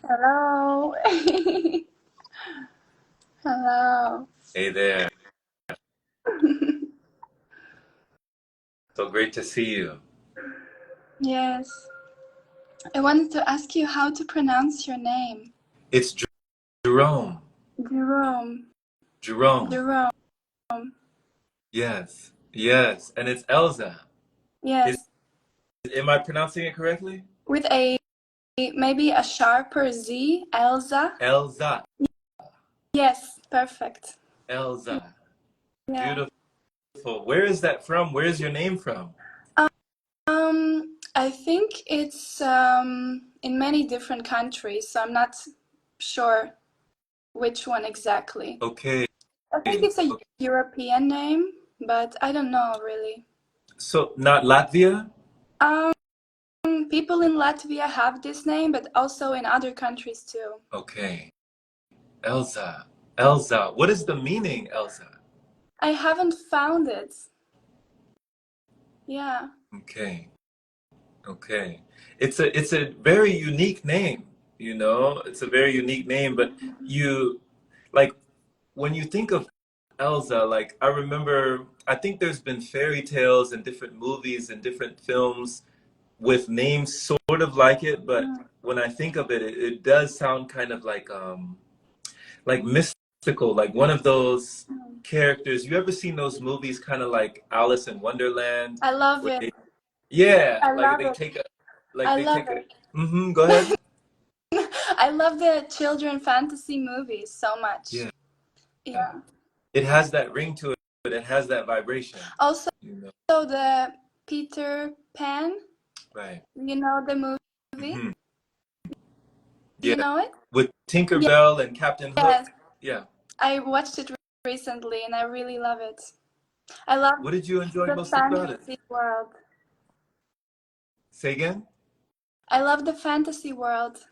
Hello. Hello. Hey there. So great to see you. Yes. I wanted to ask you how to pronounce your name. It's Jerome. Jerome. Jerome. Jerome. Yes. Yes. And it's Elza. Is Yes. am I pronouncing it correctly? With a maybe a sharper Z. Elza. Elza. Yes. Perfect. Elza. Yeah. Beautiful. Where is that from? Where is your name from? I think it's in many different countries, so I'm not sure which one exactly. Okay. I think it's a Okay. European name, but I don't know really. So not Latvia? Um, People in Latvia have this name, but also in other countries too. Okay. Elza. Elza. What is the meaning, Elza? I haven't found it. Yeah. Okay. Okay. It's a very unique name, you know? It's a very unique name, but you like when you think of Elsa, like I remember, I think there's been fairy tales and different movies and different films with names sort of like it, but Mm. when I think of it, it does sound kind of like mystical, like one of those characters. You ever seen those movies kind of like Alice in Wonderland, I love where it. they, yeah, I like love it. I they love take a, it. go ahead. I love the children fantasy movies so much. Yeah, Yeah. it has that ring to it, but it has that vibration, Also, you know? the Peter Pan, Right. you know the movie? Hmm. Do you Yeah. know it? With Tinkerbell and Captain Yes. Hook. Yeah. I watched it recently and I really love it. I love What did you enjoy the most about it? fantasy world. Say again? I love the fantasy world.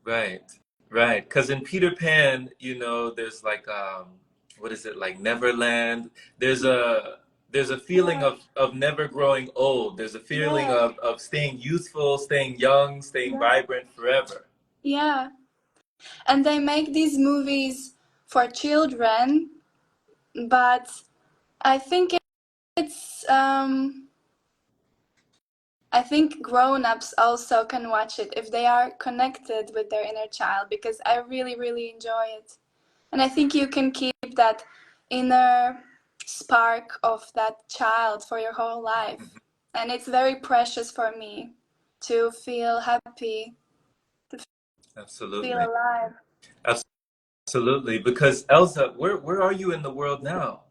Right. Right. Because in Peter Pan, there's like what is it, like Neverland? There's a feeling Yeah. of never growing old. There's a feeling Yes. of staying youthful, staying young, staying Yeah. vibrant forever. Yeah. And they make these movies for children, but I think it's I think grown-ups also can watch it if they are connected with their inner child because I really, really enjoy it. And I think you can keep that inner spark of that child for your whole life. And it's very precious for me to feel happy, to feel Absolutely. alive. Absolutely. Because Elsa, where are you in the world now?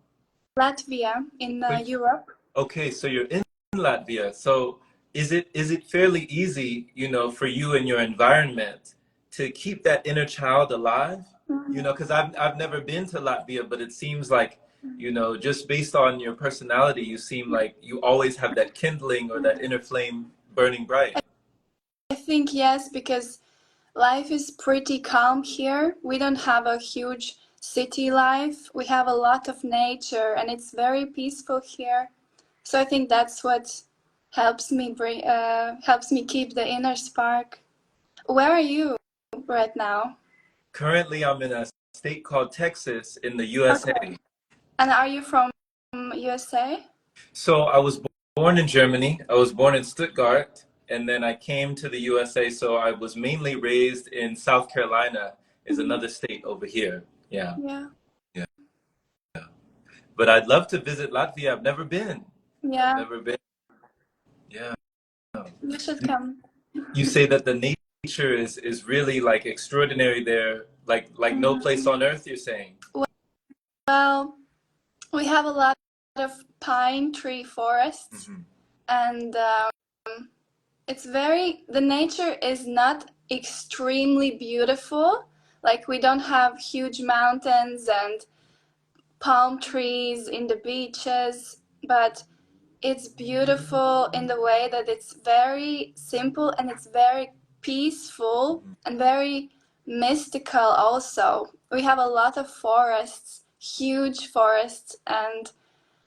Latvia in Europe. Okay, so you're in Latvia. So is it fairly easy, for you and your environment to keep that inner child alive? Mhm. Because I've never been to Latvia, but it seems like, just based on your personality, you seem like you always have that kindling or that inner flame burning bright. I think yes, because life is pretty calm here. We don't have a huge city life. We have a lot of nature and it's very peaceful here. So I think that's what helps me keep the inner spark. Where are you right now? Currently, I'm in a state called Texas in the Okay. USA. And are you from USA? So I was born in Germany. I was born in Stuttgart, and then I came to the USA. So I was mainly raised in South Carolina, is Mhm. another state over here. Yeah, Yeah. yeah. But I'd love to visit Latvia. I've never been. I've Yeah. never been. Yeah. You should come. You say that the nature is really like extraordinary there, like no place Mhm. on earth, you're saying. Well, we have a lot of pine tree forests, Hmm. and the nature is not extremely beautiful. Like, we don't have huge mountains and palm trees in the beaches, but it's beautiful in the way that it's very simple and it's very peaceful Hmm. and very mystical also. We have a lot of forests, huge forests, and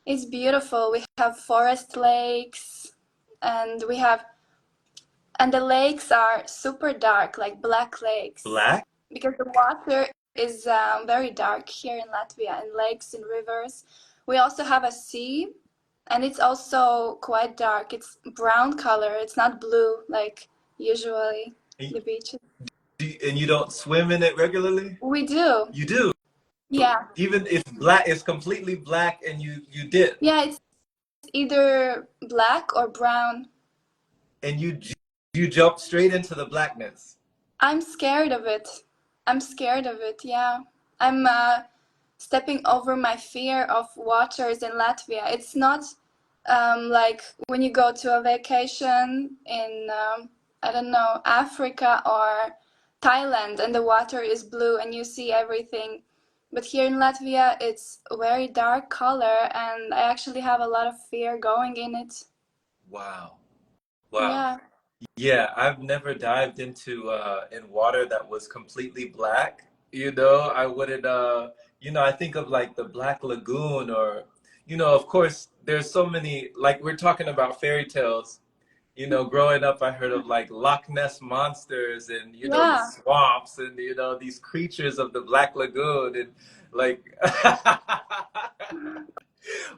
it's beautiful. We have forest lakes and we have And the lakes are super dark, like black lakes, Black? because the water is very dark here in Latvia, in lakes and rivers. We also have a sea, and it's also quite dark. It's brown color. It's not blue like usually And the beaches. and you don't swim in it regularly? We do. You do. Yeah. Even it's black, it's completely black, and you dip, Yeah, it's either black or brown. and you jump straight into the blackness. I'm scared of it. I'm scared of it, yeah. I'm stepping over my fear of waters in Latvia. It's not like when you go to a vacation in, I don't know, Africa or Thailand and the water is blue and you see everything. But here in Latvia, it's a very dark color and I actually have a lot of fear going in it. Wow. Wow. Yeah. Yeah, I've never dived into in water that was completely black. You know, I wouldn't you know, I think of like the Black Lagoon or you know, of course there's so many like we're talking about fairy tales. You know, growing up I heard of like Loch Ness monsters and you know the Yeah. swamps and you know these creatures of the Black Lagoon and like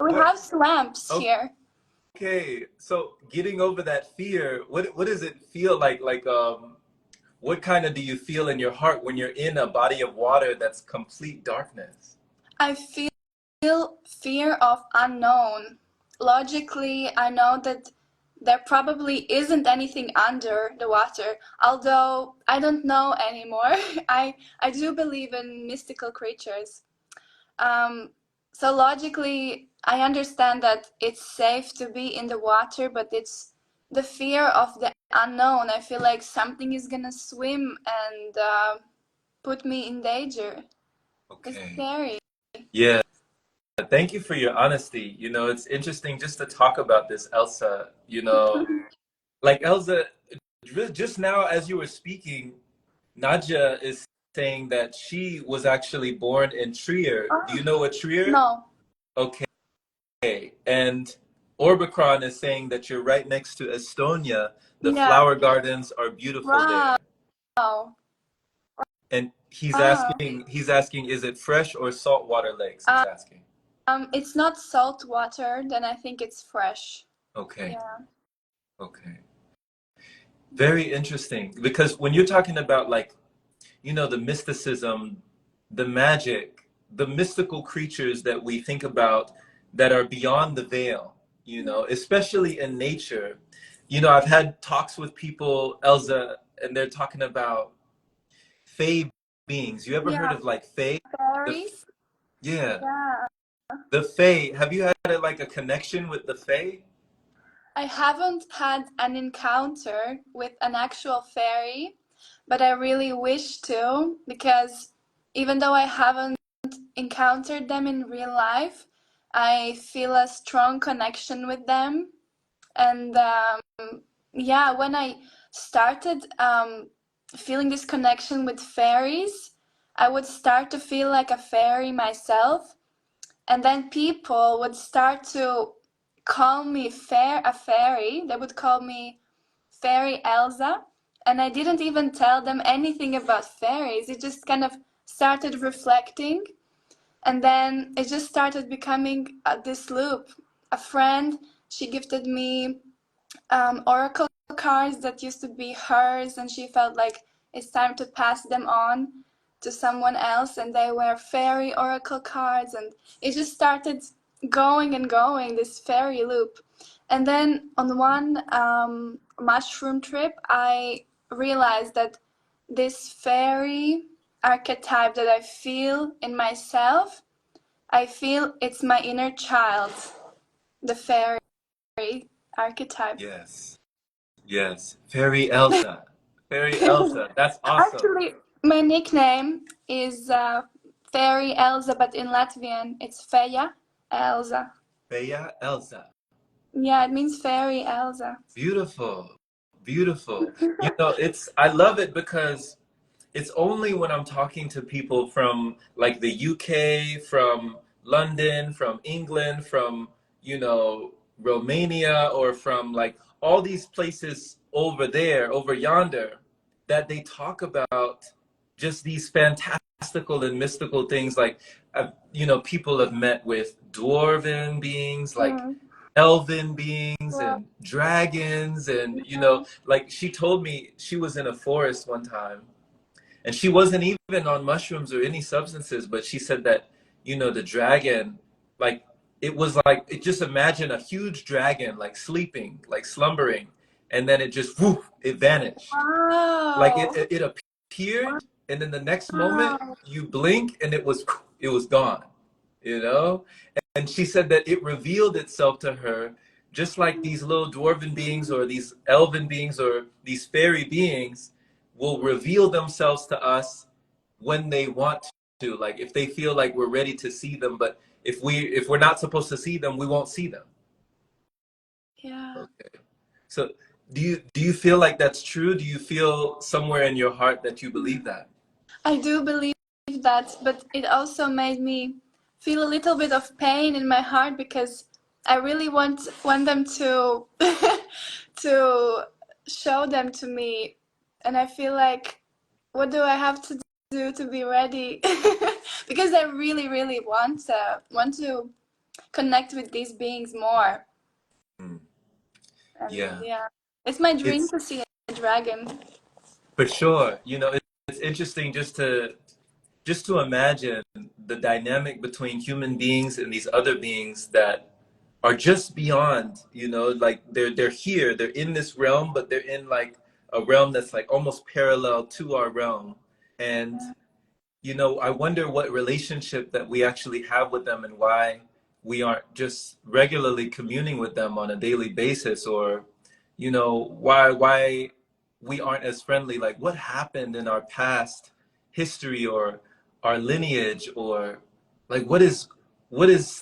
We but have swamps here. okay, so getting over that fear, what does it feel like? Like, what kind of do you feel in your heart when you're in a body of water that's complete darkness? I feel fear of unknown. Logically, I know that there probably isn't anything under the water, although I don't know anymore. I do believe in mystical creatures. Um, so logically, I understand that it's safe to be in the water, but it's the fear of the unknown. I feel like something is gonna swim and put me in danger. It's Okay. scary. Yeah, thank you for your honesty. You know, it's interesting just to talk about this, Elsa. You know, like Elsa, just now as you were speaking, Nadja is saying that she was actually born in Trier. Do Oh, you know what Trier? no. Okay. And Orbicron is saying that you're right next to Estonia. The Yeah. flower gardens are beautiful Wow. there. And Wow. he's asking, is it fresh or saltwater lakes? He's asking. It's not salt water, then I think it's fresh. Okay. Yeah. Okay. Very interesting. Because when you're talking about like, you know, the mysticism, the magic, the mystical creatures that we think about that are beyond the veil, you know, especially in nature. You know, I've had talks with people, Elza, and they're talking about fae beings. You ever heard Yeah. of like fae? The Fairies? yeah, Yeah. the fae. Have you had like a connection with the fae? I haven't had an encounter with an actual fairy, but I really wish to because even though I haven't encountered them in real life, I feel a strong connection with them. And yeah, when I started feeling this connection with fairies, I would start to feel like a fairy myself, and then people would start to call me a fairy. They would call me Fairy Elza, and I didn't even tell them anything about fairies. It just kind of started reflecting, and then it just started becoming this loop. A friend, she gifted me oracle cards that used to be hers, and she felt like it's time to pass them on to someone else, and they were fairy oracle cards, and it just started going and going, this fairy loop. And then on one mushroom trip, I realized that this fairy archetype that I feel in myself, I feel it's my inner child, the fairy archetype. Yes. Yes. Fairy Elsa. Fairy Elsa. That's awesome. Actually, my nickname is Fairy Elza, but in Latvian it's Feja Elza. Feia Elsa. Yeah, it means Fairy Elza. Beautiful. Beautiful. You know, it's I love it because it's only when I'm talking to people from like the UK, from London, from England, from, you know, Romania, or from like all these places over there, over yonder, that they talk about just these fantastical and mystical things. Like, people have met with dwarven beings, like Mm. elven beings Well, and dragons. And, yeah. like she told me she was in a forest one time and she wasn't even on mushrooms or any substances, but she said that, the dragon, like, it was like, it just imagine a huge dragon, like sleeping, like slumbering, and then it just, woof, it vanished. Like Wow. it appeared, and then the next moment Wow. you blink and it was gone, you know? And she said that it revealed itself to her just like these little dwarven beings or these elven beings or these fairy beings will reveal themselves to us when they want to, like if they feel like we're ready to see them. But if we're not supposed to see them, we won't see them. Yeah. Okay. So do you feel like that's true? Do you feel somewhere in your heart that you believe that? I do believe that, but it also made me feel a little bit of pain in my heart because I really want them to to show them to me, and I feel like what do I have to do to be ready? Because I really really want to connect with these beings more, Mm. and Yeah. yeah, it's my dream It's to see a dragon. for sure. It's interesting just to imagine the dynamic between human beings and these other beings that are just beyond, like they're here, they're in this realm, but they're in like a realm that's like almost parallel to our realm. And I wonder what relationship that we actually have with them and why we aren't just regularly communing with them on a daily basis, or, why we aren't as friendly. Like what happened in our past history or our lineage, or like what is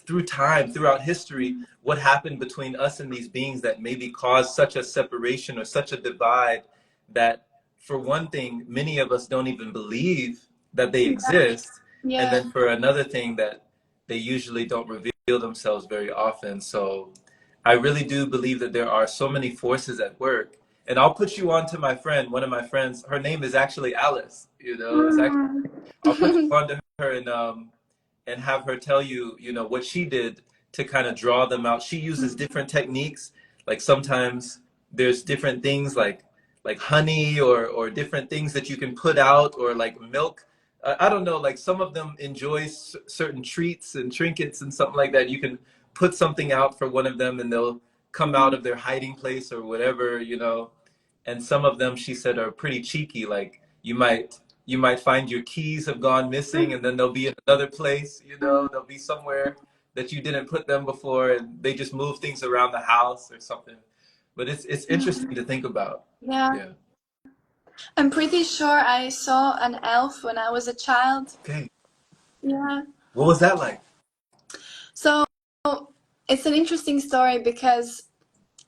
through time, throughout history, what happened between us and these beings that maybe caused such a separation or such a divide that, for one thing, many of us don't even believe that they exist, and Yeah. then for another thing that they usually don't reveal themselves very often. So I really do believe that there are so many forces at work. And I'll put you on to my friend, one of my friends. Her name is actually Alice. It's actually, Mm. I'll put you on to her and have her tell you, what she did to kind of draw them out. She uses different techniques. Like sometimes there's different things like honey or different things that you can put out, or like milk. I don't know, like some of them enjoy certain treats and trinkets and something like that. You can put something out for one of them and they'll come out of their hiding place or whatever. And some of them, she said, are pretty cheeky. Like you might find your keys have gone missing, and then they'll be in another place. They'll be somewhere that you didn't put them before, and they just move things around the house or something. But it's interesting to think about. Yeah. Yeah. I'm pretty sure I saw an elf when I was a child. Okay. Yeah. What was that like? So it's an interesting story because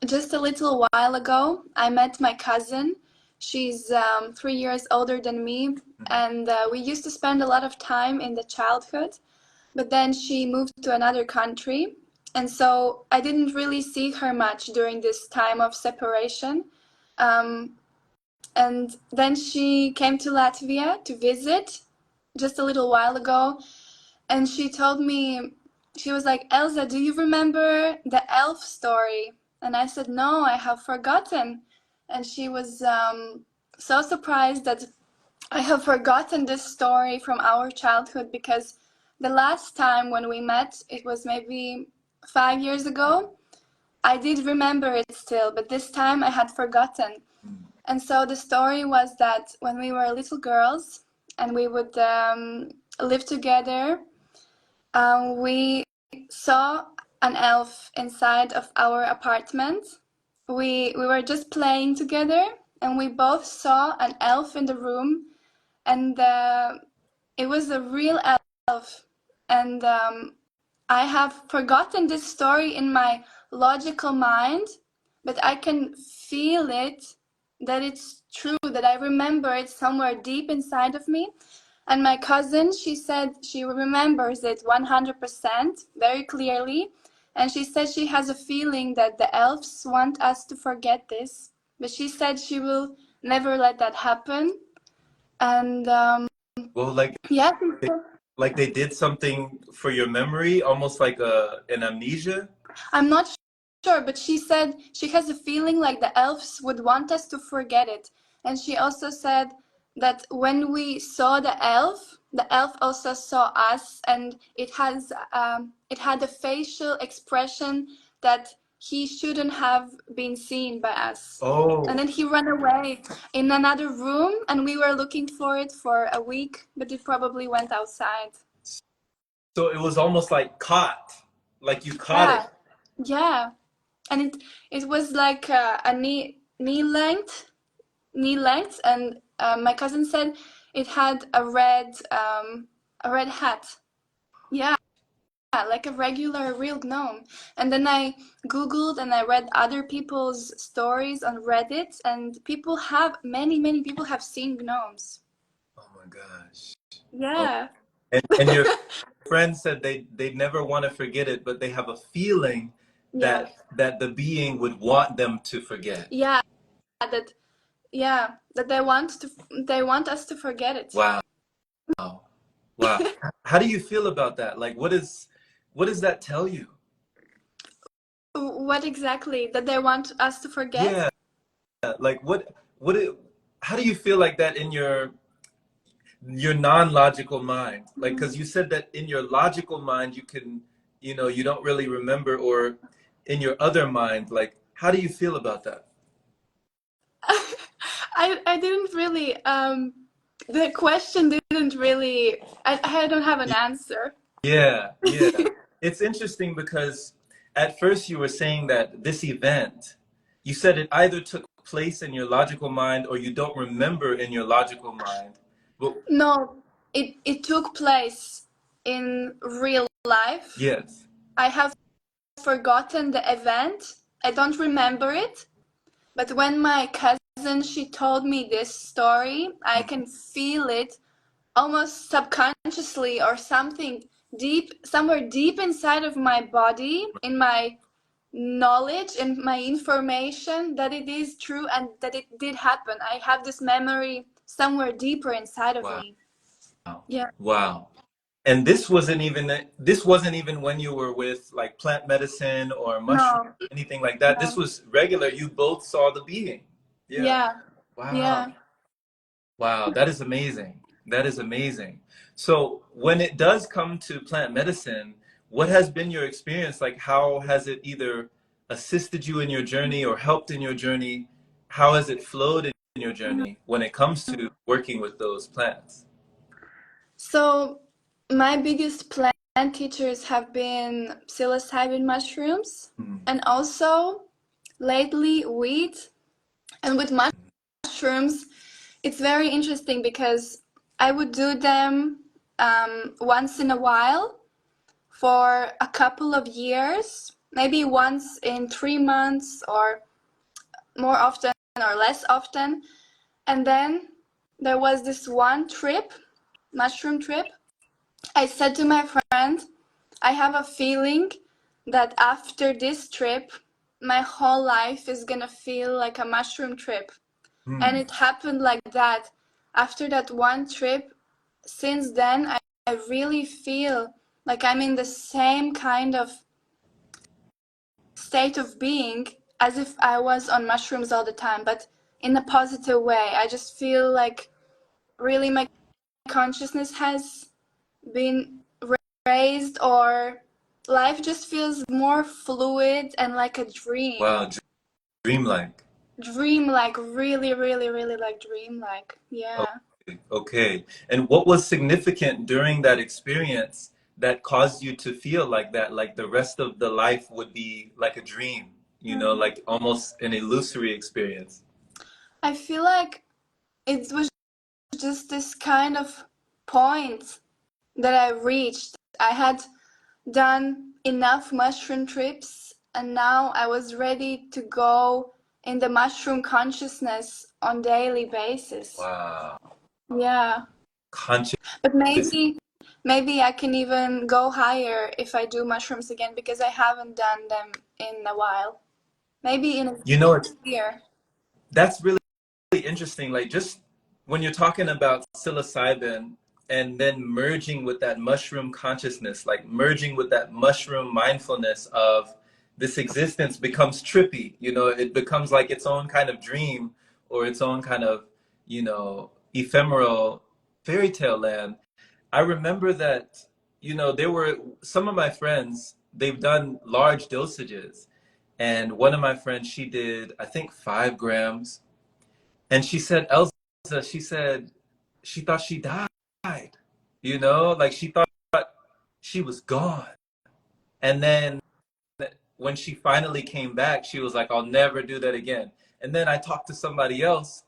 just a little while ago, I met my cousin. She's 3 years older than me, and we used to spend a lot of time in the childhood. But then she moved to another country, and so I didn't really see her much during this time of separation. Um, and then she came to Latvia to visit just a little while ago, and she told me, she was like, Elza, do you remember the elf story? And I said, no, I have forgotten. And she was so surprised that I have forgotten this story from our childhood because the last time when we met, it was maybe 5 years ago. I did remember it still, but this time I had forgotten. And so the story was that when we were little girls and we would live together, we saw an elf inside of our apartment. We were just playing together, and we both saw an elf in the room, and it was a real elf. And I have forgotten this story in my logical mind, but I can feel it, that it's true, that I remember it somewhere deep inside of me. And my cousin, she said she remembers it 100% very clearly. And she said she has a feeling that the elves want us to forget this. but she said she will never let that happen. And Well, yeah, like they did something for your memory, almost like an amnesia. I'm not sure, but she said she has a feeling like the elves would want us to forget it. And she also said that when we saw the elf also saw us, and it had a facial expression that he shouldn't have been seen by us. Oh, And then he ran away in another room, and we were looking for it for a week, but it probably went outside. so it was almost like caught, like you caught it. Yeah, yeah. And it was like a knee length, and my cousin said it had a red hat. Yeah, like a regular real gnome. And then I googled and I read other people's stories on Reddit, and many people have seen gnomes. Oh my gosh. Oh, Yeah. and your friend said they'd never want to forget it, but they have a feeling Yeah, that the being would want them to forget. yeah, that that they want us to forget it. Wow. Wow. How do you feel about that? Like what does that tell you? What exactly? That they want us to forget? Yeah. Like what it, how do you feel like that in your non-logical mind? Like, because you said that in your logical mind you can, you don't really remember, or in your other mind, like how do you feel about that? I didn't really the question didn't really I don't have an answer. Yeah, yeah. It's interesting because at first you were saying that this event, you said it either took place in your logical mind or you don't remember in your logical mind. But No, it took place in real life. yes. I have forgotten the event. I don't remember it. But when my cousin she told me this story, I can feel it almost subconsciously or something somewhere deep inside of my body, in my knowledge and my information that it is true and that it did happen. I have this memory somewhere deeper inside of Wow. me. Yeah. Wow. And this wasn't even when you were with like plant medicine or mushroom, No. anything like that. This No. was regular. You both saw the being. Yeah. Yeah. Wow. Yeah. Wow, that is amazing. That is amazing. So when it does come to plant medicine, what has been your experience? Like, how has it either assisted you in your journey or helped in your journey? How has it flowed in your journey when it comes to working with those plants? So my biggest plant teachers have been psilocybin mushrooms, Mm. and also lately wheat. And with mushrooms, it's very interesting because I would do them once in a while for a couple of years, maybe once in 3 months or more often or less often. And then there was this one trip, mushroom trip. I said to my friend, I have a feeling that after this trip, my whole life is gonna feel like a mushroom trip. And Mm. it happened like that. After that one trip, since then, I really feel like I'm in the same kind of state of being as if I was on mushrooms all the time, but in a positive way. I just feel like really my consciousness has been raised, or life just feels more fluid and like a dream. Wow, dreamlike. Dream like, really, really, really like dream like. Yeah. Okay, okay. And what was significant during that experience that caused you to feel like that, like the rest of the life would be like a dream, like almost an illusory experience? I feel like it was just this kind of point that I reached. I had done enough mushroom trips, and now I was ready to go in the mushroom consciousness on daily basis. Wow. Yeah. Conscious. But maybe I can even go higher if I do mushrooms again, because I haven't done them in a while. Maybe in a You know, it's year. that's really interesting. Like just when you're talking about psilocybin and then merging with that mushroom consciousness, like merging with that mushroom mindfulness of this existence becomes trippy, you know, it becomes like its own kind of dream or its own kind of, you know, ephemeral fairy tale land. I remember that, you know, there were some of my friends, they've done large dosages. And one of my friends, she did, I think, 5 grams. And she said, Elza, she said, she thought she died, you know, like she thought she was gone. And then when she finally came back, she was like, I'll never do that again. And then I talked to somebody else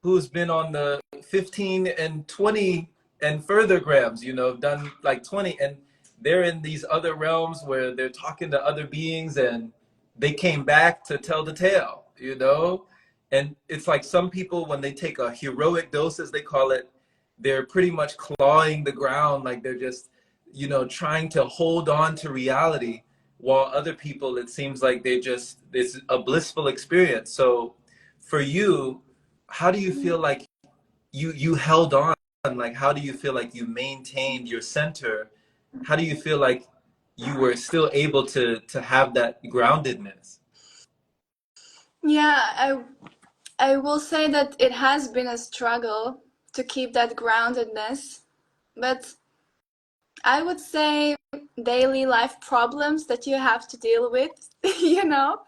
who's been on the 15 and 20 and further grams, you know, done like 20. And they're in these other realms where they're talking to other beings and they came back to tell the tale, you know? And it's like some people, when they take a heroic dose, as they call it, they're pretty much clawing the ground, like they're just, you know, trying to hold on to reality, while other people, it seems like they just, it's a blissful experience. So for you, how do you feel like you held on? Like, how do you feel like you maintained your center? How do you feel like you were still able to have that groundedness? Yeah, I will say that it has been a struggle to keep that groundedness, but I would say daily life problems that you have to deal with, you know,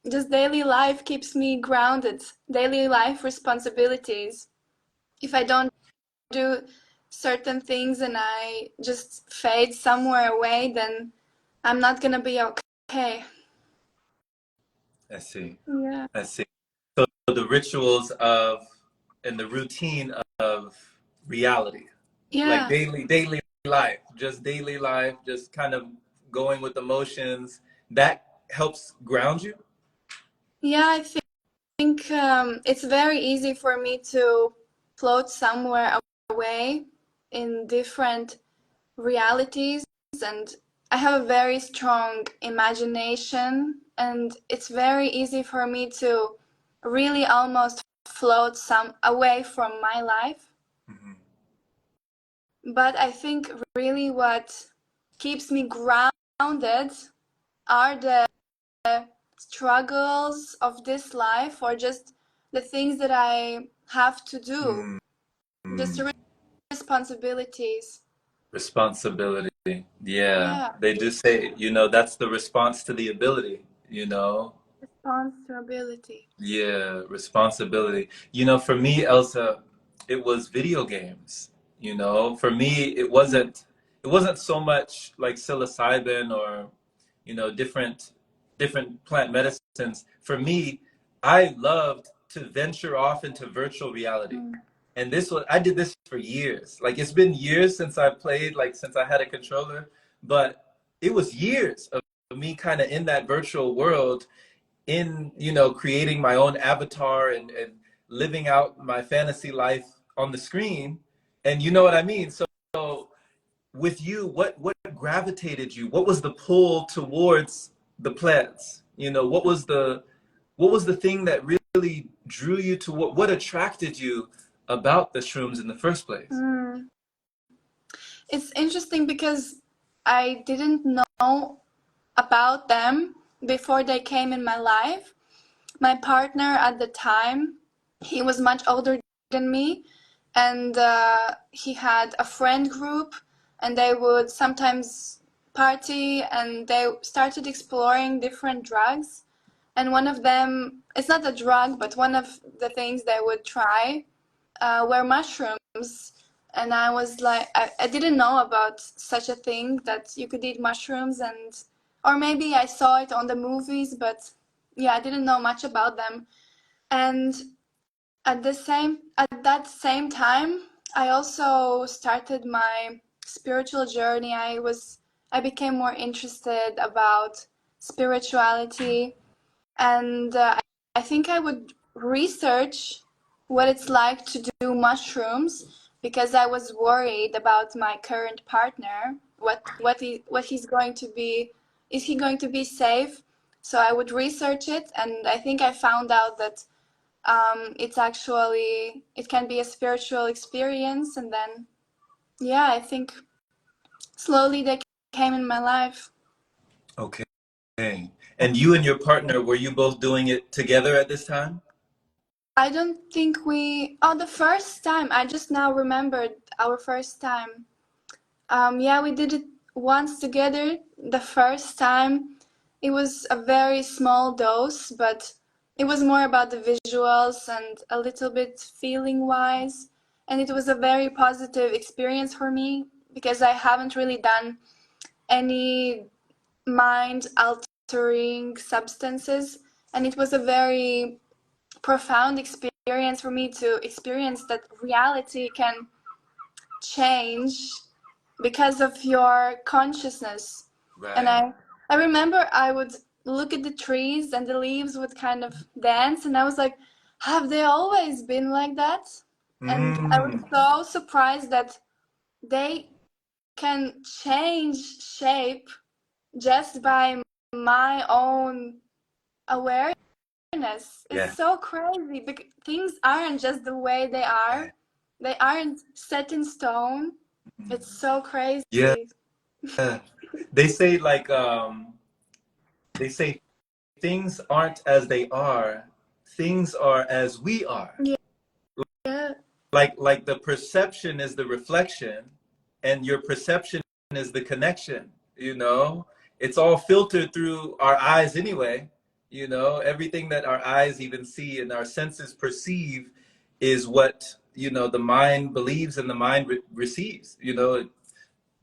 just daily life keeps me grounded. Daily life responsibilities. If I don't do certain things and I just fade somewhere away, then I'm not gonna be okay. I see. Yeah. I see. So the rituals of and the routine of reality, like Yeah. daily life, just kind of going with emotions, that helps ground you. Yeah, I think it's very easy for me to float somewhere away in different realities, and I have a very strong imagination, and it's very easy for me to really almost float some away from my life. Mhm. But I think really what keeps me grounded are the struggles of this life, or just the things that I have to do, just Mm. the responsibilities. Responsibility. Yeah, Yeah, they do say, you know, that's the response to the ability, you know? responsibility. Yeah, responsibility. You know, for me, Elsa, it was video games. You know, for me, it wasn't so much like psilocybin or, you know, different plant medicines. For me, I loved to venture off into virtual reality. Mm. And I did this for years. Like it's been years since I played, like since I had a controller, but it was years of me kind of in that virtual world, in, you know, creating my own avatar and living out my fantasy life on the screen. And you know what I mean? So with you, what gravitated you? What was the pull towards the plants? You know, what was the thing that really drew you to what attracted you about the shrooms in the first place? Mm. It's interesting because I didn't know about them before they came in my life. My partner at the time, he was much older than me, and he had a friend group, and they would sometimes party, and they started exploring different drugs. And one of them, it's not a drug, but one of the things they would try were mushrooms. And I was like, I didn't know about such a thing that you could eat mushrooms, and or maybe I saw it on the movies, but yeah, I didn't know much about them. And at that same time, I also started my spiritual journey. I became more interested about spirituality, and I think I would research what it's like to do mushrooms, because I was worried about my current partner. What he's going to be? Is he going to be safe So I would research it, and I think I found out that it can be a spiritual experience. And then, yeah, I think slowly they came in my life. Okay. And you and your partner, were you both doing it together at this time? I don't think the first time, I just now remembered our first time. Yeah, we did it once together. The first time, it was a very small dose, but it was more about the visuals and a little bit feeling wise. And it was a very positive experience for me because I haven't really done any mind altering substances. And it was a very profound experience for me to experience that reality can change because of your consciousness. And Right. I remember I would look at the trees and the leaves would kind of dance, and I was like, have they always been like that? And I was Mm. so surprised that they can change shape just by my own awareness. It's Yeah. so crazy because things aren't just the way they are. Right. They aren't set in stone. Mm. It's so Yeah. crazy. They say like they say things aren't as they are, things are as we are. Yeah. Like the perception is the reflection, and your perception is the connection, you know? It's all filtered through our eyes anyway, you know? Everything that our eyes even see and our senses perceive is what, you know, the mind believes and the mind receives, you know?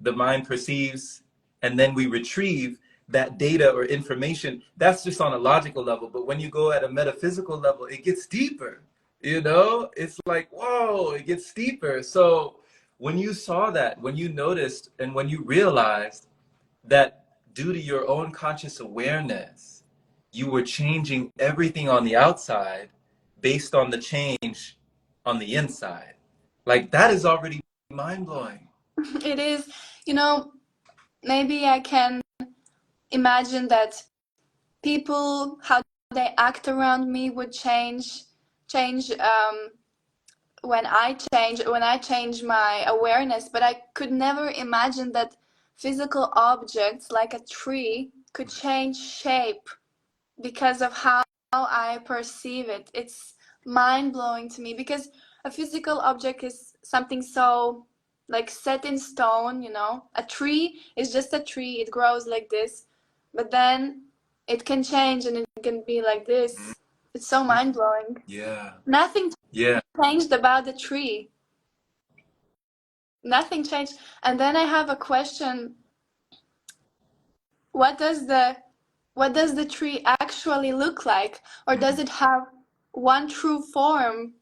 The mind perceives, and then we retrieve that data or information. That's just on a logical level. But when you go at a metaphysical level, it gets deeper. You know, it's like, whoa, it gets deeper. So when you saw that, when you noticed, and when you realized that due to your own conscious awareness, you were changing everything on the outside based on the change on the inside, like that is already mind blowing. It is, you know, maybe I can imagine that people, how they act around me would change when I change my awareness, but I could never imagine that physical objects like a tree could change shape because of how I perceive it. It's mind blowing to me because a physical object is something so like set in stone, you know. A tree is just a tree, it grows like this, but then it can change and it can be like this. It's so mind blowing. Yeah. Nothing Yeah. changed about the tree. Nothing changed. And then I have a question. What does the tree actually look like, or does Mm. it have one true form?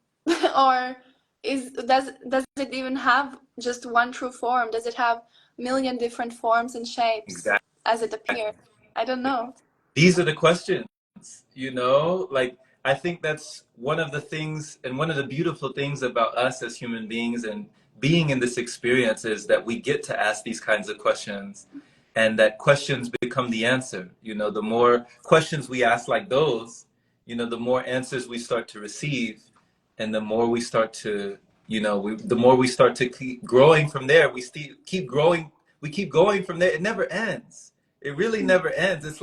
Or does it even have just one true form? Does it have a million different forms and shapes Exactly. as it appears? I don't know. These are the questions, you know? Like, I think that's one of the things and one of the beautiful things about us as human beings and being in this experience is that we get to ask these kinds of questions, and that questions become the answer. You know, the more questions we ask like those, you know, the more answers we start to receive, and the more we start to, you know, the more we start to keep growing from there. Keep growing. We keep going from there. It never ends. It really never ends. It's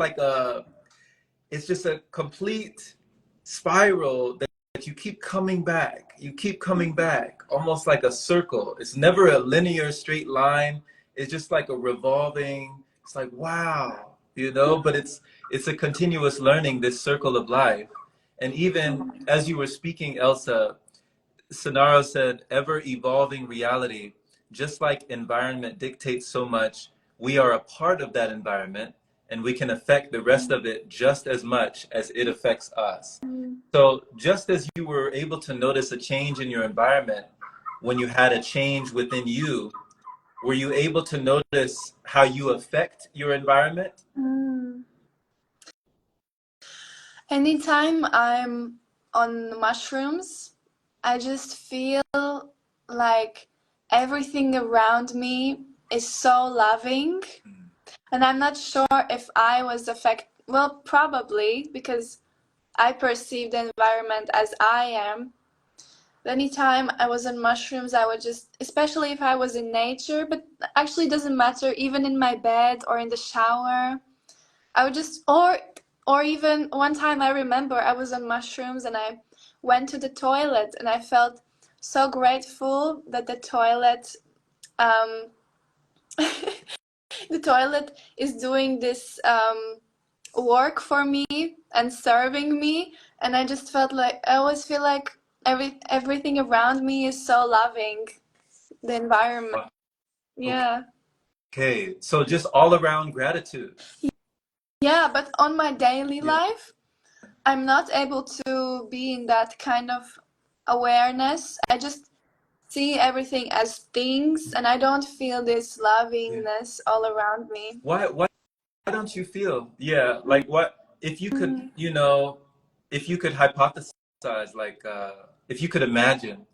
just a complete spiral that you keep coming back. You keep coming back, almost like a circle. It's never a linear straight line. It's just like a revolving. It's like, wow, you know, but it's a continuous learning, this circle of life. And even as you were speaking, Elsa, Sonaro said, ever evolving reality, just like environment dictates so much, we are a part of that environment, and we can affect the rest of it just as much as it affects us. So just as you were able to notice a change in your environment when you had a change within you, were you able to notice how you affect your environment? Mm. Anytime I'm on mushrooms, I just feel like everything around me is so loving. And I'm not sure if I was Well, probably because I perceive the environment as I am. Anytime I was on mushrooms, I would just, especially if I was in nature, but actually it doesn't matter, even in my bed or in the shower, I would just, or even one time I remember I was on mushrooms and I went to the toilet and I felt so grateful that the toilet, um, the toilet is doing this work for me and serving me, and I just felt like I always feel like everything around me is so loving. The environment. Wow. Yeah. Okay, so just all around gratitude. Yeah, but on my daily Yeah, life, I'm not able to be in that kind of awareness. I just see everything as things and I don't feel this yeah. lovingness all around me. Why don't you feel? Yeah, like what if you could, Mm. if you could hypothesize, like if you could imagine,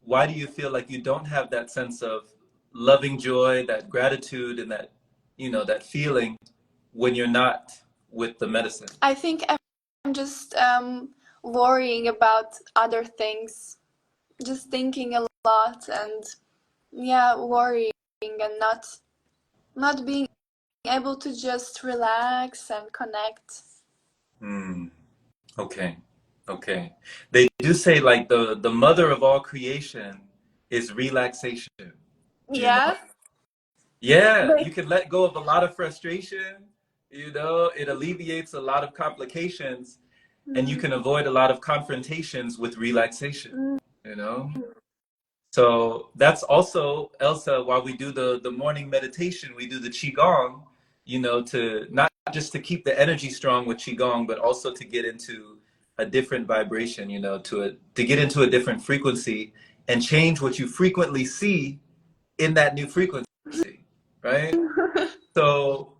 why do you feel like you don't have that sense of loving joy, that gratitude, and that, that feeling when you're not with the medicine? I think I'm just worrying about other things, just thinking a lot and yeah, worrying and not being able to just relax and connect. Hmm. Okay. Okay. They do say like the mother of all creation is relaxation, you know? Yeah. Yeah, But you can let go of a lot of frustration, it alleviates a lot of complications, and you mm, can avoid a lot of confrontations with relaxation, mm, you know? So that's also, Elsa, while we do the morning meditation, we do the Qigong, to not just to keep the energy strong with Qigong, but also to get into a different vibration, to get into a different frequency and change what you frequently see in that new frequency, right? So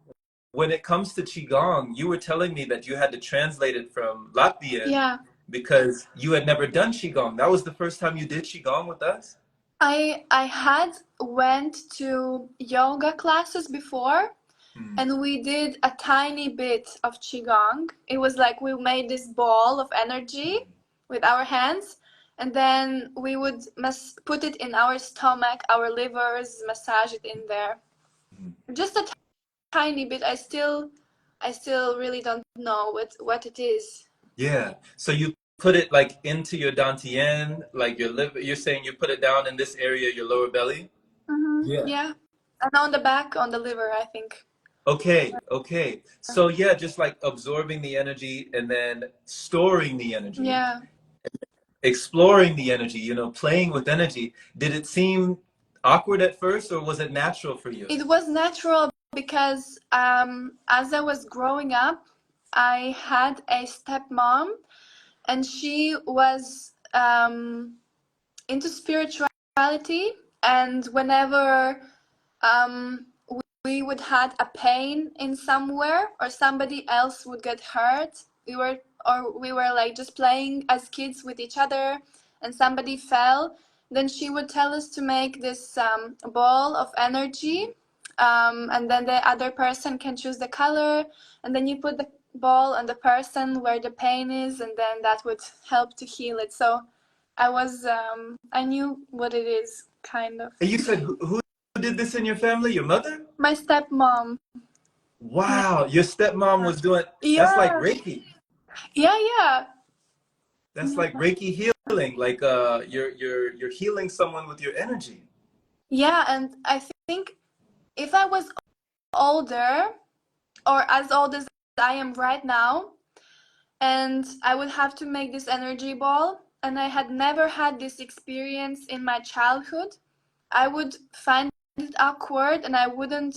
when it comes to Qigong, you were telling me that you had to translate it from Latvian yeah. because you had never done Qigong. That was the first time you did Qigong with us? I had went to yoga classes before Hmm. and we did a tiny bit of qigong. It was like we made this ball of energy with our hands and then we would put it in our stomach, our livers, massage it in there. Just a tiny bit. I still really don't know what it is. Yeah. So you put it like into your dantian, like your liver. You're saying you put it down in this area, your lower belly? Yeah. Yeah. And on the back, on the liver, I think. Okay, okay. So yeah, just like absorbing the energy and then storing the energy, Yeah. exploring the energy, playing with energy. Did it seem awkward at first or was it natural for you? It was natural because as I was growing up, I had a stepmom and she was into spirituality. And whenever um, we would had a pain in somewhere or somebody else would get hurt, we were like just playing as kids with each other and somebody fell, then she would tell us to make this ball of energy, and then the other person can choose the color and then you put the ball on the person where the pain is and then that would help to heal it. So I knew what it is, kind of. And you said who did this in your family? Your mother? My stepmom. Yeah. Wow, your stepmom was doing, that's like Yeah. Reiki. Yeah, yeah. That's like Reiki healing. Like you're healing someone with your energy. Yeah, and I think if I was older or as old as I am right now, and I would have to make this energy ball, and I had never had this experience in my childhood, I would find it awkward and I wouldn't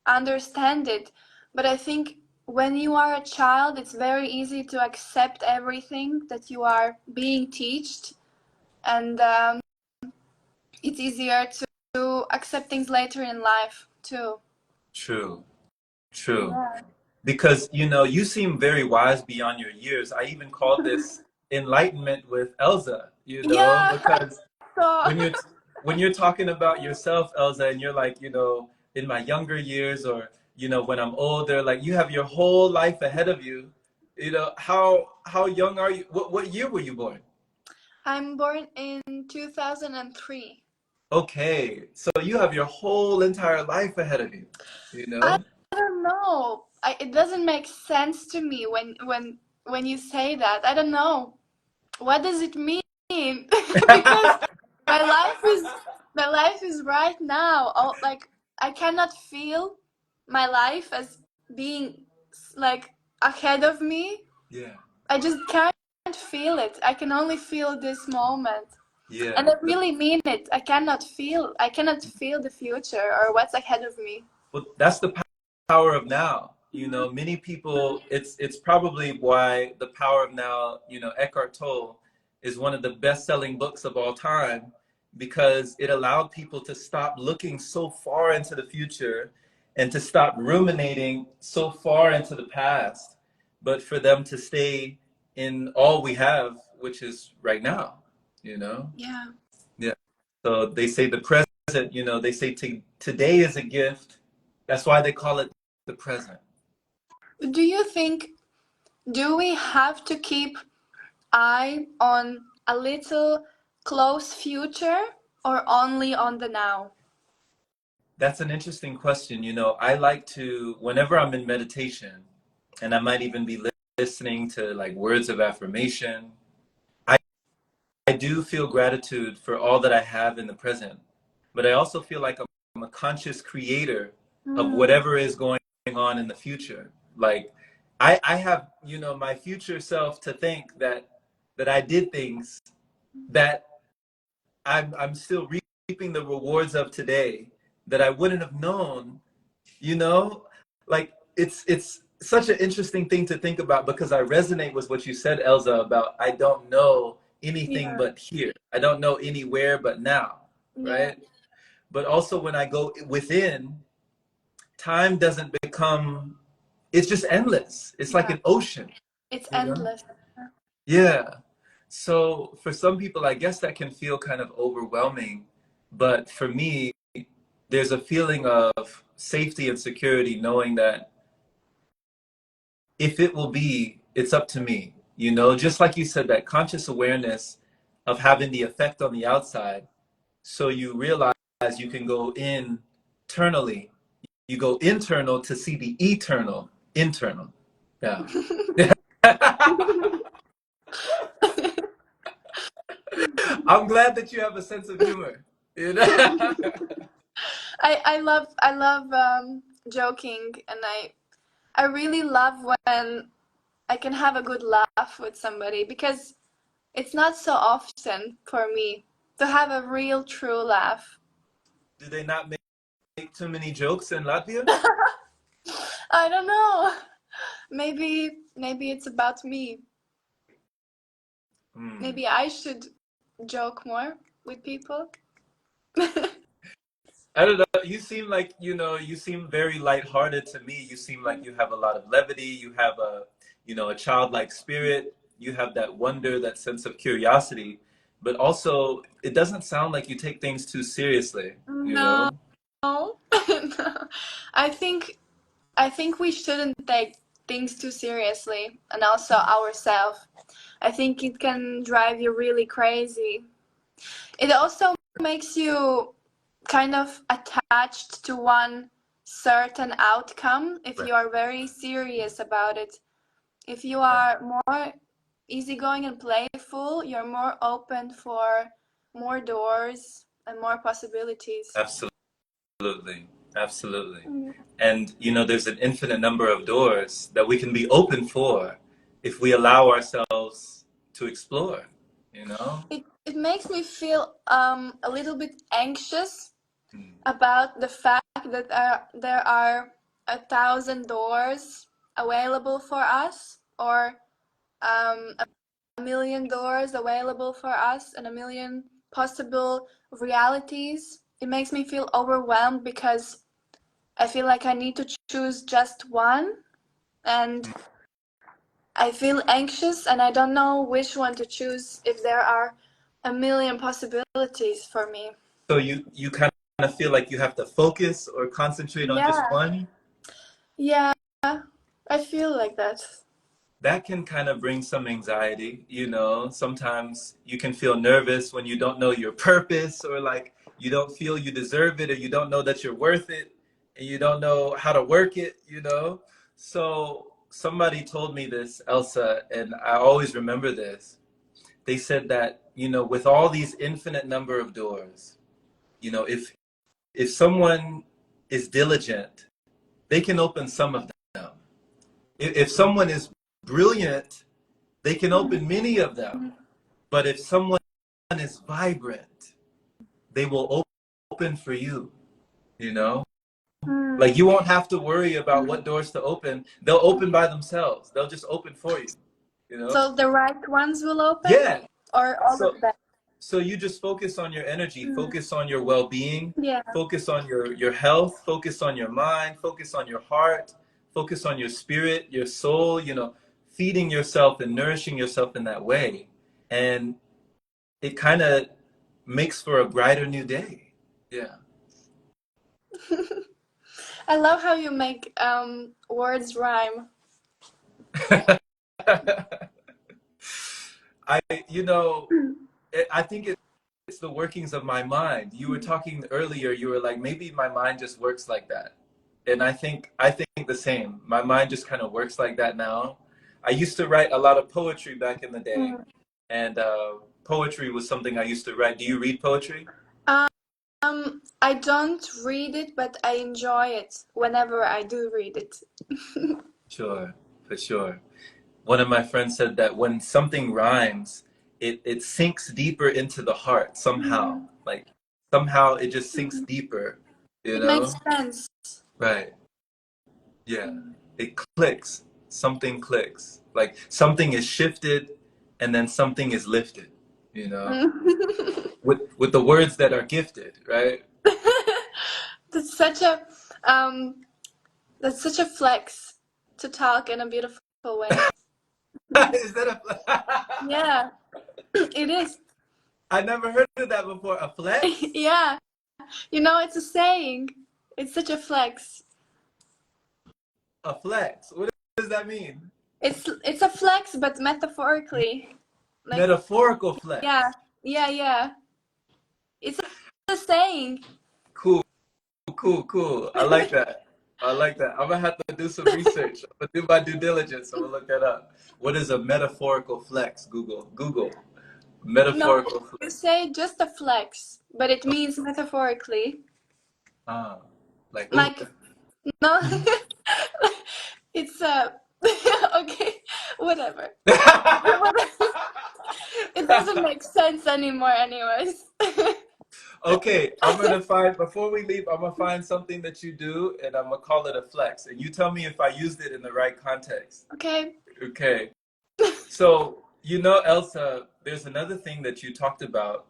understand it. But I think when you are a child, it's very easy to accept everything that you are being taught, and it's easier to accept things later in life too. True, true. Yeah. Because you seem very wise beyond your years. I even called this enlightenment with Elza, Yeah. because So when you're when you're talking about yourself, Elza, and you're like, in my younger years, or you know, when I'm older, like you have your whole life ahead of you. You know, how young are you? What year were you born? I'm born in 2003. Okay, so you have your whole entire life ahead of you, you I know? don't know. It doesn't make sense to me when you say that. I don't know. What does it mean? Because my life is my life is right now. Oh, like I cannot feel my life as being like ahead of me. Yeah, I just can't feel it. I can only feel this moment. yeah. And I really mean it. I cannot feel the future or what's ahead of me. Well, that's the power of now. You know, many people, it's probably why The Power of Now, you know, Eckhart Tolle is one of the best-selling books of all time because it allowed people to stop looking so far into the future and to stop ruminating so far into the past, but for them to stay in all we have, which is right now, you know? Yeah. Yeah. So they say the present, you know, they say today is a gift. That's why they call it the present. Do you think do we have to keep eye on a little close future or only on the now? That's an interesting question. You know, I like to, whenever I'm in meditation, and I might even be listening to like words of affirmation, I, I do feel gratitude for all that I have in the present. But I also feel like I'm a conscious creator of Mm, whatever is going on in the future. Like I have, you know, my future self to thank that I did things that I'm still reaping the rewards of today that I wouldn't have known, you know? Like it's such an interesting thing to think about because I resonate with what you said, Elza, about I don't know anything yeah, but here. I don't know anywhere but now, yeah, right? But also when I go within, time doesn't become, it's just endless. It's like yeah. an ocean, It's you know? endless. Yeah. So for some people, I guess that can feel kind of overwhelming. But for me, there's a feeling of safety and security knowing that if it will be, it's up to me. You know, just like you said, that conscious awareness of having the effect on the outside. So you realize you can go internally. You go internal to see the eternal internal. Yeah. I'm glad that you have a sense of humor. You know? I love joking, and I really love when I can have a good laugh with somebody because it's not so often for me to have a real true laugh. Do they not make too many jokes in Latvia? I don't know. Maybe it's about me. Hmm. Maybe I should joke more with people. I don't know. You seem like, you know, you seem very lighthearted to me. You seem like you have a lot of levity. You have a, you know, a childlike spirit. You have that wonder, that sense of curiosity. But also, it doesn't sound like you take things too seriously, you No. know? No. I think I think we shouldn't take things too seriously, and also ourselves. I think it can drive you really crazy. It also makes you kind of attached to one certain outcome if Right. you are very serious about it. If you Right. are more easygoing and playful, you're more open for more doors and more possibilities. Absolutely. Absolutely. Mm. And, you know, there's an infinite number of doors that we can be open for if we allow ourselves to explore, you know? It makes me feel a little bit anxious Hmm. about the fact that there are 1,000 doors available for us, or a million doors available for us, and a million possible realities. It makes me feel overwhelmed because I feel like I need to choose just one, and I feel anxious and I don't know which one to choose if there are a million possibilities for me. So you kind of feel like you have to focus or concentrate on just Yeah, one? Yeah, I feel like that. That can kind of bring some anxiety, you know. Sometimes you can feel nervous when you don't know your purpose, or like you don't feel you deserve it, or you don't know that you're worth it, and you don't know how to work it, you know. So somebody told me this, Elsa, and I always remember this. They said that, you know, with all these infinite number of doors, you know, if someone is diligent, they can open some of them. If someone is brilliant, they can open many of them. But if someone is vibrant, they will open for you, you know? Like you won't have to worry about what doors to open. They'll open by themselves. They'll just open for you, you know? So the right ones will open, Yeah. or all So of them? so you just focus on your energy, focus on your well-being, Yeah. focus on your health, focus on your mind, focus on your heart, focus on your spirit, your soul, you know, feeding yourself and nourishing yourself in that way. And it kind of makes for a brighter new day. Yeah. I love how you make words rhyme. I, you know, I think it's the workings of my mind. You were talking earlier, you were like, maybe my mind just works like that. And I think the same. My mind just kind of works like that now. I used to write a lot of poetry back in the day, Mm. and poetry was something I used to write. Do you read poetry? I don't read it, but I enjoy it whenever I do read it. Sure, for sure. One of my friends said that when something rhymes, it sinks deeper into the heart somehow. Mm. Like somehow it just sinks deeper, you It makes know? sense. Right. Yeah. It clicks. Something clicks. Like something is shifted and then something is lifted, you know? Mm. With the words that are gifted, right? That's such a um that's such a flex to talk in a beautiful way. Is that a Yeah, it is. I never heard of that before. A flex? Yeah, you know, it's a saying. It's such a flex. A flex. What does that mean? It's a flex, but metaphorically. Like, Metaphorical yeah, flex. yeah. It's a saying. Cool. Cool, cool. I like that. I like that. I'm gonna have to do some research. I'm gonna do my due diligence. I'm gonna look that up. What is a metaphorical flex? Google. No, Metaphorical you flex. say just a flex, but it means metaphorically. Ah, like ooh. Like, no, it's okay, whatever. It doesn't make sense anymore, anyways. Okay, I'm gonna find before we leave. I'm gonna find something that you do, and I'm gonna call it a flex. And you tell me if I used it in the right context. Okay. Okay. So you know, Elsa, there's another thing that you talked about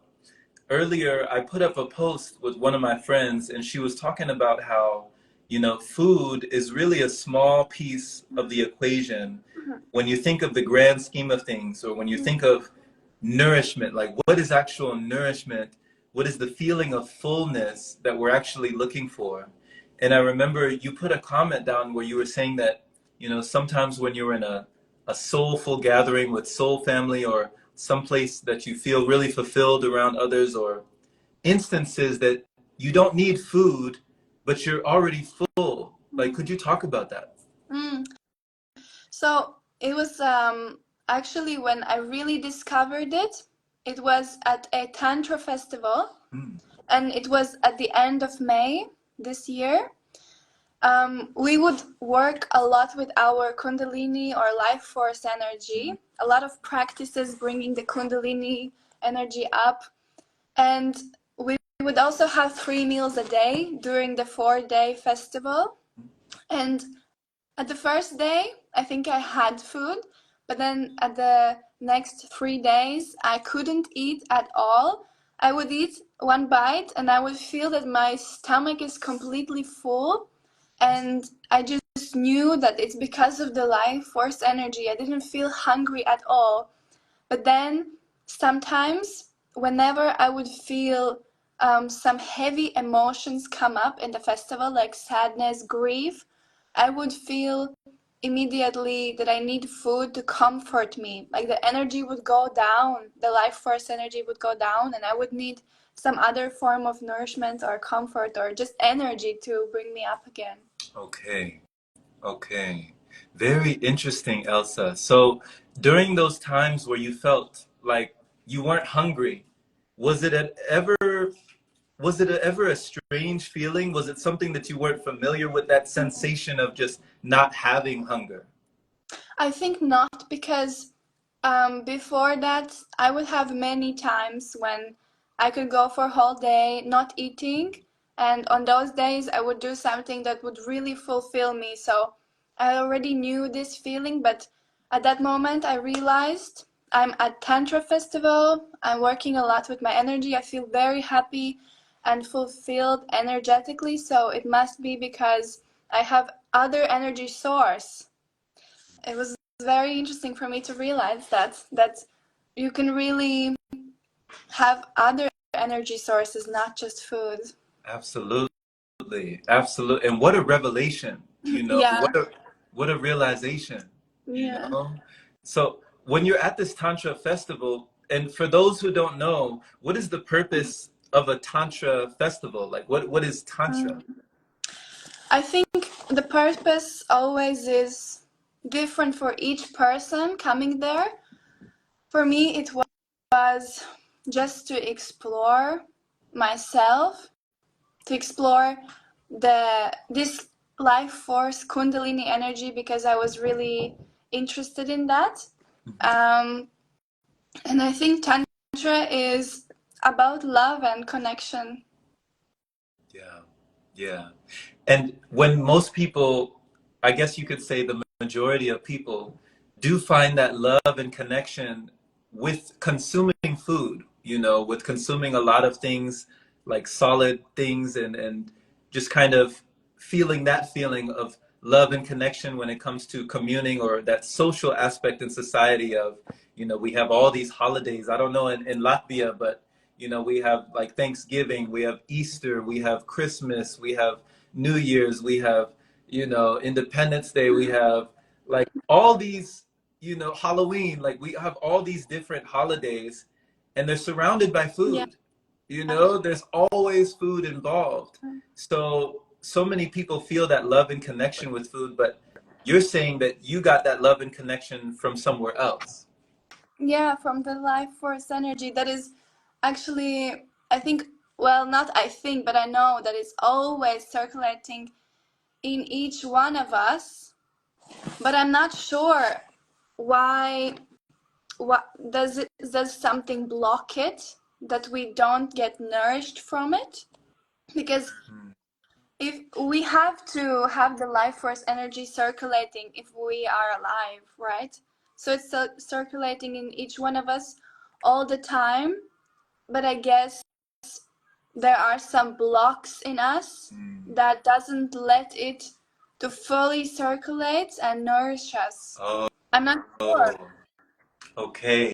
earlier. I put up a post with one of my friends, and she was talking about how, you know, food is really a small piece of the equation when you think of the grand scheme of things, or when you think of nourishment. Like, what is actual nourishment? What is the feeling of fullness that we're actually looking for? And I remember you put a comment down where you were saying that, you know, sometimes when you're in a soulful gathering with soul family, or someplace that you feel really fulfilled around others, or instances that you don't need food, but you're already full. Like, could you talk about that? Mm. So it was actually when I really discovered it. It was at a Tantra festival, Mm. and it was at the end of May this year. We would work a lot with our Kundalini or life force energy, a lot of practices bringing the Kundalini energy up. And we would also have 3 meals a day during the 4-day festival. And at the first day, I think I had food, but then at the next 3 days, I couldn't eat at all. I would eat one bite and I would feel that my stomach is completely full, and I just knew that it's because of the life force energy. I didn't feel hungry at all. But then sometimes, whenever I would feel some heavy emotions come up in the festival, like sadness, grief, I would feel immediately that I need food to comfort me. Like the energy would go down, the life force energy would go down, and I would need some other form of nourishment or comfort or just energy to bring me up again. Okay. Okay. Very interesting, Elsa. So during those times where you felt like you weren't hungry, was it an ever a strange feeling? Was it something that you weren't familiar with, that sensation of just not having hunger? I think not, because before that, I would have many times when I could go for a whole day not eating, and on those days, I would do something that would really fulfill me. So I already knew this feeling, but at that moment, I realized I'm at Tantra Festival. I'm working a lot with my energy. I feel very happy and fulfilled energetically. So it must be because I have other energy source. It was very interesting for me to realize that you can really have other energy sources, not just food. Absolutely. Absolutely. And what a revelation, Yeah, what a realization, you yeah. know? So when you're at this Tantra festival, and for those who don't know, what is the purpose of a Tantra festival? Like what is Tantra? I think the purpose always is different for each person coming there. For me, it was just to explore myself, to explore this life force kundalini energy, because I was really interested in that. Um, and I think Tantra is about love and connection. Yeah. Yeah. And when most people, I guess you could say the majority of people do find that love and connection with consuming food, with consuming a lot of things like solid things and just kind of feeling that feeling of love and connection when it comes to communing or that social aspect in society of, we have all these holidays. I don't know in Latvia, but we have like Thanksgiving, we have Easter, we have Christmas, we have New Year's, we have, Independence Day, we have like all these, Halloween, like we have all these different holidays and they're surrounded by Yeah. food. There's always food involved. So many people feel that love and connection with food, but you're saying that you got that love and connection from somewhere else. Yeah, from the life force energy that is actually, I think, well, not I think, but I know that it's always circulating in each one of us. But I'm not sure why. What does something block it that we don't get nourished from it? Because if we have to have the life force energy circulating if we are alive, right? So it's circulating in each one of us all the time, but I guess there are some blocks in us that doesn't let it to fully circulate and nourish us. Oh, I'm not sure. okay.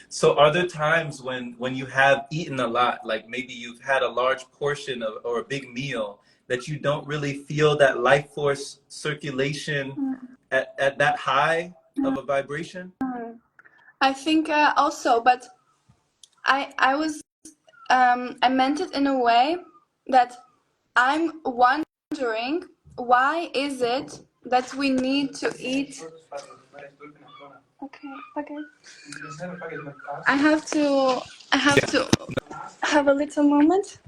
So are there times when you have eaten a lot, like maybe you've had a large portion of or a big meal that you don't really feel that life force circulation at that high of a vibration? I think also, but I was I meant it in a way that I'm wondering, why is it that we need to eat? Okay, okay. I have to I have Yeah, to have a little moment.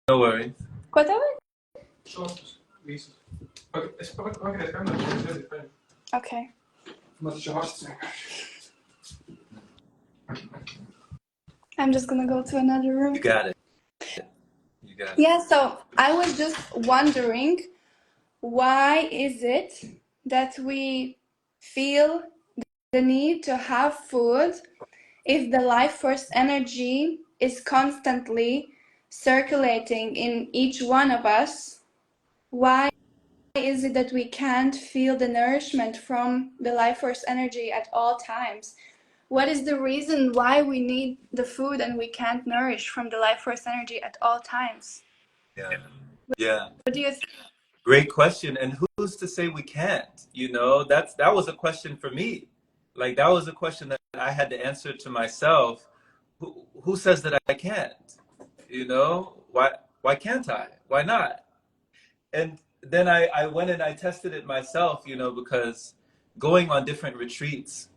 no worries. Whatever. Okay. I'm just gonna go to another room. You got it. You got it. Yeah, so I was just wondering, why is it that we feel the need to have food if the life force energy is constantly circulating in each one of us? Why is it that we can't feel the nourishment from the life force energy at all times? What is the reason why we need the food and we can't nourish from the life force energy at all times? Yeah. Yeah. What do you think? great question. And who's to say we can't? You know, that was a question for me. Like that was a question that I had to answer to myself. Who says that I can't? You know, why can't I? Why not? And then I went and I tested it myself, you know, because going on different retreats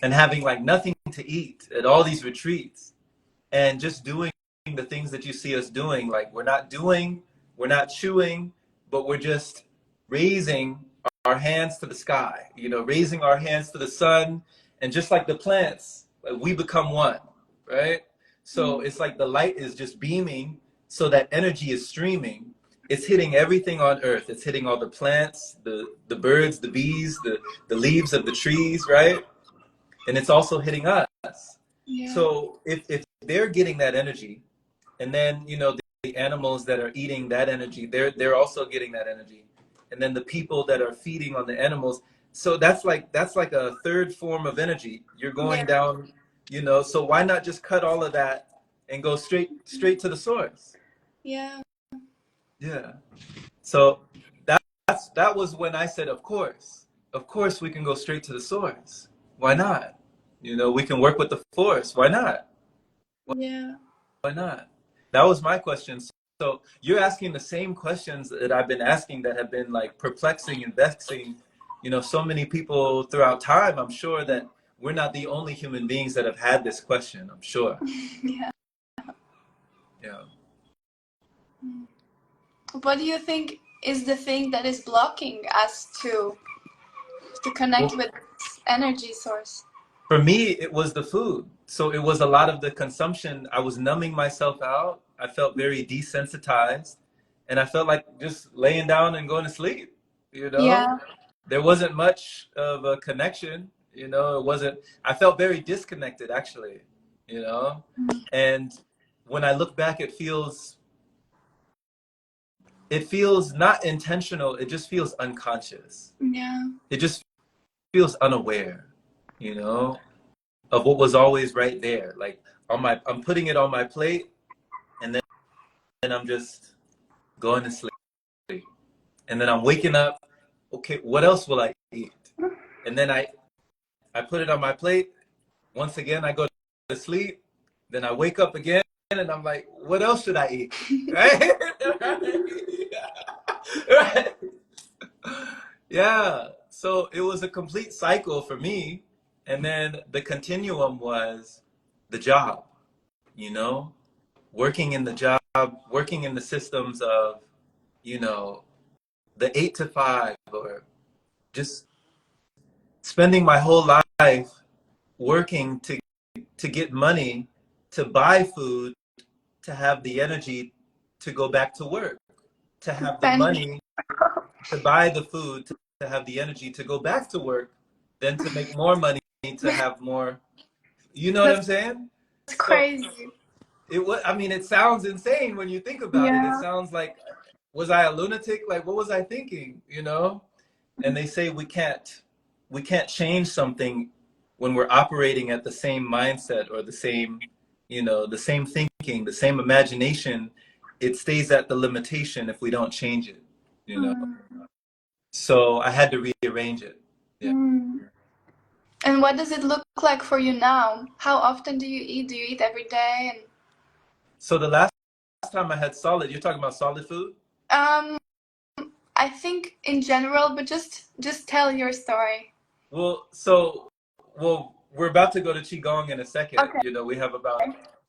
and having like nothing to eat at all these retreats and just doing the things that you see us doing, like we're not chewing, but we're just raising our hands to the sky, you know, raising our hands to the sun. And just like the plants, like we become one, right? So it's like the light is just beaming, so that energy is streaming. It's hitting everything on earth. It's hitting all the plants, the birds, the bees, the leaves of the trees, right? And it's also hitting us. Yeah. So if they're getting that energy, and then you know the animals that are eating that energy, they're also getting that energy, and then the people that are feeding on the animals. So that's like a third form of energy. You're going Yeah. down, you know. So why not just cut all of that and go straight to the source? Yeah. Yeah. So that was when I said, of course we can go straight to the source. Why not? You know, we can work with the force. Why not? Yeah. Why not? That was my question. So you're asking the same questions that I've been asking that have been like perplexing and vexing, you know, so many people throughout time. I'm sure that we're not the only human beings that have had this question. I'm sure. Yeah. Yeah. What do you think is the thing that is blocking us to connect Well, with this energy source? for me, it was the food. So it was a lot of the consumption. I was numbing myself out. I felt very desensitized, and I felt like just laying down and going to sleep, you know? Yeah. There wasn't much of a connection, you know? It wasn't, I felt very disconnected actually, you know? And when I look back, it feels not intentional, it just feels unconscious. Yeah. It just feels unaware, you know? Of what was always right there. Like I'm putting it on my plate, and then I'm just going to sleep. And then I'm waking up, okay, what else will I eat? And then I put it on my plate. Once again, I go to sleep. Then I wake up again, and I'm like, what else should I eat? Right? Right? Yeah. So it was a complete cycle for me. And then the continuum was the job, you know, working in the job, working in the systems of, you know, the 8 to 5, or just spending my whole life working to get money to buy food, to have the energy to go back to work, to have the Spend. money to buy the food, to have the energy to go back to work, then to make more money, to have more, you know what I'm That's saying? So crazy. I mean, it sounds insane when you think about it. It Yeah. sounds like, was I a lunatic? Like, what was I thinking, you know? And they say we can't change something when we're operating at the same mindset, or the same, you know, the same thinking, the same imagination. It stays at the limitation if we don't change it, you know. So I had to rearrange it. Yeah. Mm. And what does it look like for you now? How often do you eat? Do you eat every day? So the last time I had solid, you're talking about solid food? And I think in general, but just tell your story. Well, so, well, we're about to go to Qigong in a second. Okay. You know, we have about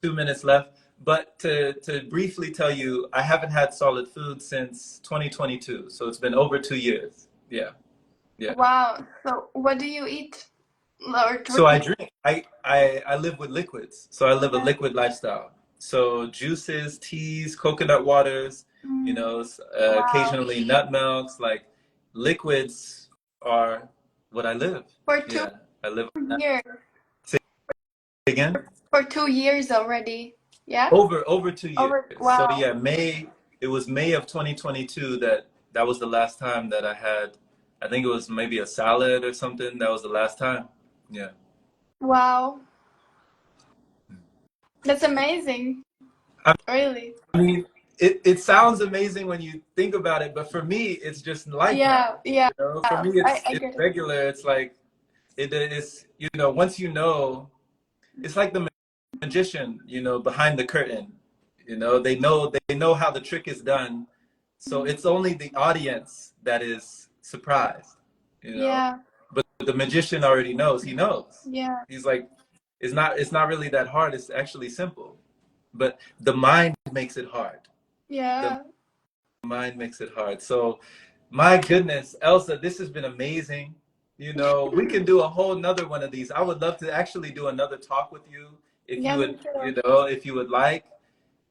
2 minutes left. But to briefly tell you, I haven't had solid food since 2022. So it's been over 2 years. Yeah. Yeah. Wow. So what do you eat or So I drink? drink. I live with liquids. So I live a Yeah. liquid lifestyle. So juices, teas, coconut waters, you Mm. know, Wow. occasionally nut milks, like liquids are what I live. For two Yeah. I live on that. years. Say it again? For 2 years already. Yeah. Over 2 years. Over. So Wow. yeah, it was May of 2022 that was the last time that I had, I think it was maybe a salad or something. That was the last time. Yeah. Wow. That's amazing. I Really. mean, it sounds amazing when you think about it, but for me, it's just like that. Yeah. You know, for me, I it's get it. regular. It's like it is. You know, once you know, it's like the magician. You know, behind the curtain. You know, they know how the trick is done. So it's only the audience that is surprised. You know, Yeah. but the magician already knows. He knows. Yeah. He's like, it's not really that hard. It's actually simple. But the mind makes it hard. The Yeah. mind makes it hard. So, my goodness, Elsa, this has been amazing. You know, we can do a whole nother one of these. I would love to actually do another talk with you if Yeah, you me would, too. you know, if you would like,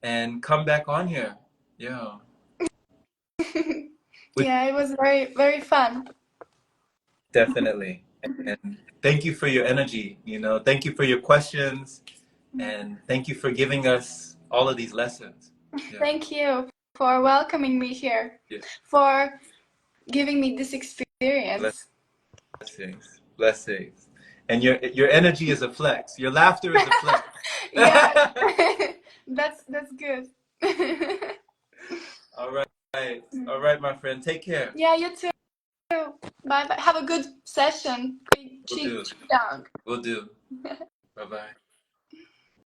and come back on here. Yeah. We Yeah, it was very fun. definitely. And thank you for your energy, you know. Thank you for your questions and thank you for giving us all of these lessons. Yeah. Thank you for welcoming me here, Yeah. for giving me this experience. Blessings. Blessings. And your energy is a flex. Your laughter is a flex. Yeah, that's good. All right. All right, my friend. Take care. Yeah, you too. Bye bye. Have a good session. We'll do. Down. We'll do. Bye-bye.